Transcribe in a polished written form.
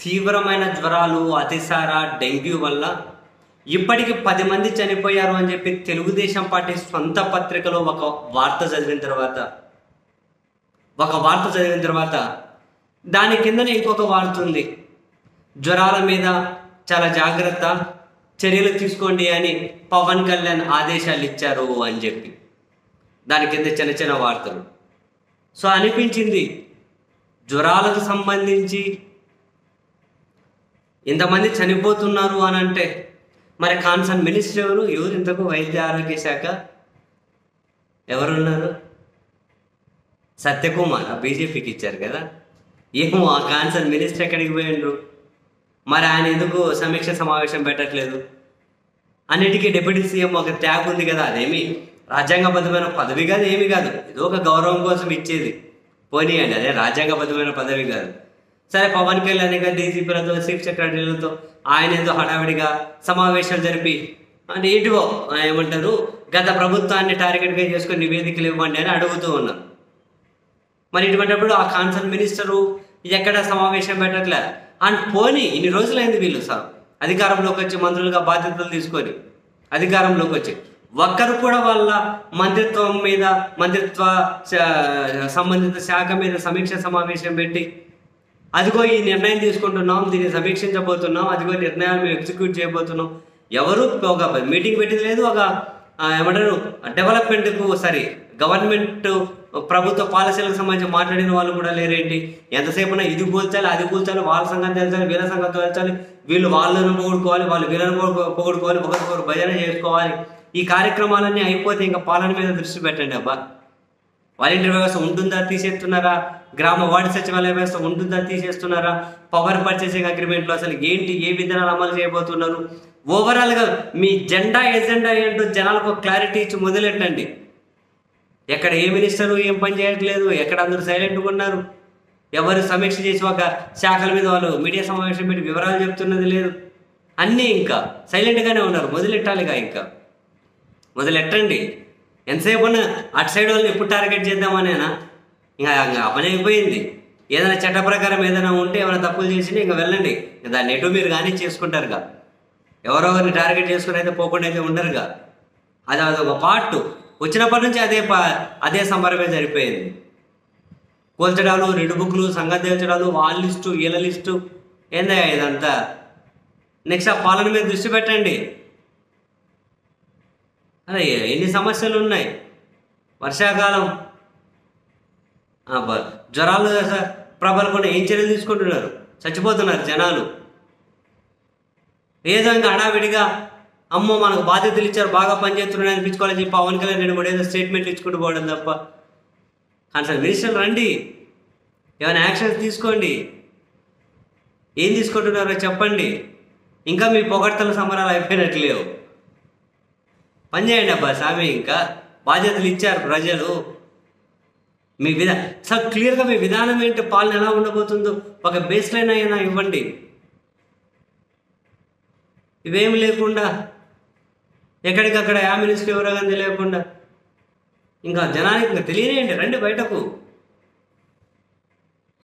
తీవ్రమైన జ్వరాలు, అతిసార, డెంగ్యూ వల్ల ఇప్పటికి 10 మంది చనిపోయారు అని చెప్పి తెలుగుదేశం పార్టీ సొంత పత్రికలో ఒక వార్త చదివిన తర్వాత దాని కిందనే ఇంకొక వార్త ఉంది. జ్వరాల మీద చాలా జాగ్రత్త చర్యలు తీసుకోండి అని పవన్ కళ్యాణ్ ఆదేశాలు ఇచ్చారు అని చెప్పి దాని కింద చిన్న చిన్న వార్తలు. సో అనిపించింది, జ్వరాలకు సంబంధించి ఇంతమంది చనిపోతున్నారు అని అంటే మరి కాన్సర్న్ మినిస్టర్ ఎవరు ఇంతకు వైద్య ఆరోగ్య శాఖ ఎవరున్నారు? సత్యకుమార్ బీజేపీకి ఇచ్చారు కదా. ఏమో ఆ కాన్సర్న్ మినిస్టర్ ఎక్కడికి పోయిండ్రు? మరి ఆయన ఎందుకు సమీక్ష సమావేశం పెట్టట్లేదు? అన్నిటికీ డిప్యూటీ సీఎం ఒక ట్యాగ్ ఉంది కదా, అదేమి రాజ్యాంగబద్ధమైన పదవి కాదు, ఏమి కాదు, ఏదో ఒక గౌరవం కోసం ఇచ్చేది. పోనీయండి, అదే రాజ్యాంగబద్ధమైన పదవి కాదు. సరే, పవన్ కళ్యాణ్ గారు డీజీపీలతో చీఫ్ సెక్రటరీలతో ఆయన ఏదో హడావిడిగా సమావేశాలు జరిపి అంటే ఇటువో ఏమంటారు గత ప్రభుత్వాన్ని టార్గెట్గా చేసుకొని నివేదికలు ఇవ్వండి అని అడుగుతూ ఉన్నారు. మరి ఇటువంటిప్పుడు ఆ కాన్సర్న్ మినిస్టరు ఎక్కడ సమావేశం పెట్టట్లే. అండ్ పోనీ ఇన్ని రోజులైంది వీళ్ళు అధికారంలోకి వచ్చి మంత్రులుగా బాధ్యతలు తీసుకొని అధికారంలోకి వచ్చి ఒక్కరు కూడా వాళ్ళ మంత్రిత్వ సంబంధిత శాఖ మీద సమీక్ష సమావేశం పెట్టి అదిగో ఈ నిర్ణయం తీసుకుంటున్నాం, దీన్ని సమీక్షించబోతున్నాం, అదిగో నిర్ణయాలు మేము ఎగ్జిక్యూట్ చేయబోతున్నాం, ఎవరు ఒక మీటింగ్ పెట్టింది లేదు. ఒక ఏమంటారు డెవలప్మెంట్కు గవర్నమెంట్ ప్రభుత్వ పాలసీలకు సంబంధించి మాట్లాడిన వాళ్ళు కూడా లేరేంటి? ఎంతసేపునా ఇది కూల్చాలి, అది కూల్చాలి, వాళ్ళ సంగతి తెలుసాలి, వీళ్ళ సంగతి తెలుసాలి, వీళ్ళు వాళ్ళను పొగుడుకోవాలి, వాళ్ళు వీళ్ళని పొగుడుకోవాలి, ఒకరికొకరు భజన చేసుకోవాలి. ఈ కార్యక్రమాలన్నీ అయిపోతే ఇంకా పాలన మీద దృష్టి పెట్టండి. అబ్బా, వాలంటీర్ వ్యవస్థ ఉంటుందా, తీసేస్తున్నారా? గ్రామ వార్డు సచివాలయ వ్యవస్థ ఉంటుందా, తీసేస్తున్నారా? పవర్ పర్చేసింగ్ అగ్రిమెంట్లో అసలు ఏంటి, ఏ విధానాలు అమలు చేయబోతున్నారు? ఓవరాల్గా మీ ఎజెండా ఏంటో జనాలకు క్లారిటీ ఇచ్చి మొదలెట్టండి. ఎక్కడ ఏ మినిస్టరు ఏం పని చేయట్లేదు, ఎక్కడ అందరూ సైలెంట్గా ఉన్నారు, ఎవరు సమీక్ష చేసి ఒక శాఖల మీద వాళ్ళు మీడియా సమావేశం పెట్టి వివరాలు చెప్తున్నది లేదు, అన్నీ ఇంకా సైలెంట్గానే ఉన్నారు. మొదలెట్టాలిగా, ఇంకా మొదలెట్టండి. ఎంతసేపు అటు సైడ్ వాళ్ళని ఎప్పుడు టార్గెట్ చేద్దామనేనా? ఇంకా పని అయిపోయింది. ఏదైనా చట్ట ప్రకారం ఏదైనా ఉంటే ఏమైనా తప్పులు చేసినా ఇంకా వెళ్ళండి, దాన్ని ఎటు మీరు కానీ చేసుకుంటారుగా. ఎవరెవరిని టార్గెట్ చేసుకుని అయితే పోకుండా అయితే ఉండరుగా. అదొక పార్ట్. వచ్చినప్పటి నుంచి అదే సంబరమే సరిపోయింది. కోల్చడాలు, రెడ్ బుక్లు, సంగతి తేల్చడాలు, వాళ్ళ లిస్టు, వీళ్ళ లిస్టు, ఏందా ఇదంతా? నెక్స్ట్ ఆ పాలన మీద దృష్టి పెట్టండి. అదే ఎన్ని సమస్యలు ఉన్నాయి. వర్షాకాలం జ్వరాలు ప్రబలకుండా ఏం చర్యలు తీసుకుంటున్నారు? చచ్చిపోతున్నారు జనాలు. ఏదో ఇంకా హడావిడిగా అమ్మో మనకు బాధ్యతలు ఇచ్చారు, బాగా పనిచేస్తున్నాయి అనిపించుకోవాలని చెప్పి పవన్ కళ్యాణ్ రెడ్డి కూడా ఏదో స్టేట్మెంట్లు ఇచ్చుకుంటూ పోవడం తప్ప. కానీ మినిస్టర్లు రండి, ఏమైనా యాక్షన్స్ తీసుకోండి. ఏం తీసుకుంటున్నారో చెప్పండి. ఇంకా మీ పొగడ్తల సంబరాలు అయిపోయినట్లేవు. పని చేయండి అబ్బా స్వామి. ఇంకా బాధ్యతలు ఇచ్చారు ప్రజలు. మీ క్లియర్గా మీ విధానం ఏంటి, పాలన ఎలా ఉండబోతుందో ఒక బేస్ లైన్ అయినా ఇవ్వండి. ఇవేమి లేకుండా ఎక్కడికక్కడ మినిస్టర్ ఎవరో కానీ తెలియకుండా ఇంకా జనానికి ఇంకా తెలియనియండి. రండి బయటకు.